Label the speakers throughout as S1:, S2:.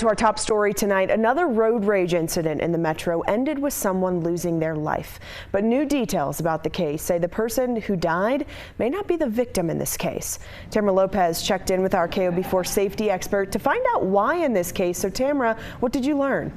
S1: to our top story tonight. Another road rage incident in the metro ended with someone losing their life. But new details about the case say the person who died may not be the victim in this case. Tamara Lopez checked in with our KOB4 safety expert to find out why in this case. So Tamara, what did you learn?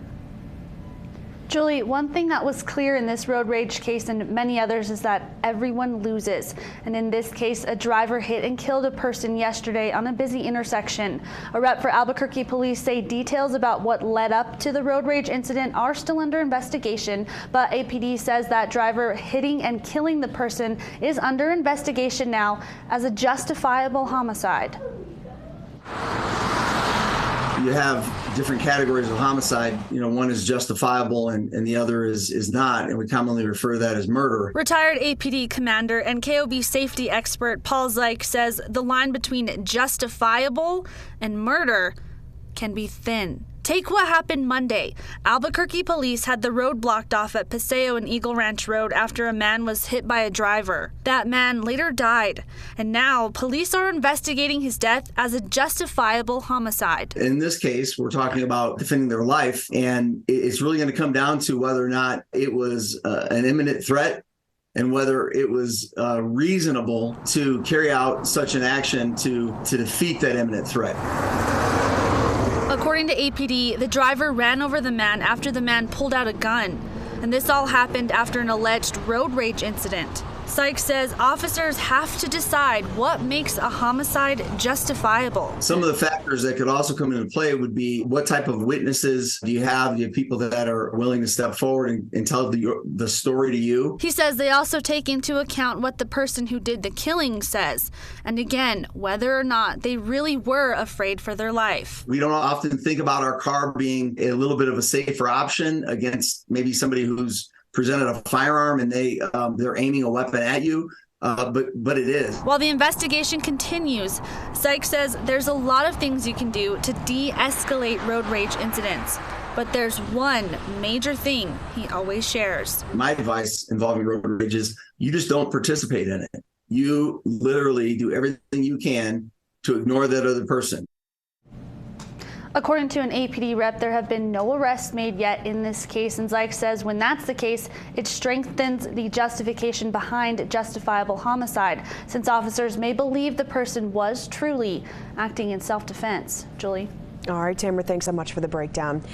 S2: Julie, one thing that was clear in this road rage case and many others is that everyone loses. And in this case, a driver hit and killed a person yesterday on a busy intersection. A rep for Albuquerque police say details about what led up to the road rage incident are still under investigation, but APD says that driver hitting and killing the person is under investigation now as a justifiable homicide.
S3: You have different categories of homicide. You know, one is justifiable and the other is not, and we commonly refer to that as murder.
S4: Retired APD commander and KOB safety expert Paul Zeich says the line between justifiable and murder can be thin. Take what happened Monday. Albuquerque police had the road blocked off at Paseo and Eagle Ranch Road after a man was hit by a driver. That man later died, and now police are investigating his death as a justifiable homicide.
S3: In this case, we're talking about defending their life, and it's really going to come down to whether or not it was an imminent threat and whether it was reasonable to carry out such an action to defeat that imminent threat.
S4: According to APD, the driver ran over the man after the man pulled out a gun. And this all happened after an alleged road rage incident. Zeich says officers have to decide what makes a homicide justifiable.
S3: Some of the factors that could also come into play would be what type of witnesses do you have? Do you have people that are willing to step forward and tell the story to you?
S4: He says they also take into account what the person who did the killing says. And again, whether or not they really were afraid for their life.
S3: We don't often think about our car being a little bit of a safer option against maybe somebody who's presented a firearm and they're aiming a weapon at you, but it is.
S4: While the investigation continues, Zeich says there's a lot of things you can do to de-escalate road rage incidents, but there's one major thing he always shares.
S3: My advice involving road rage is you just don't participate in it. You literally do everything you can to ignore that other person.
S2: According to an APD rep, there have been no arrests made yet in this case, and Zeich says when that's the case, it strengthens the justification behind justifiable homicide, since officers may believe the person was truly acting in self-defense. Julie?
S1: All right, Tamara, thanks so much for the breakdown.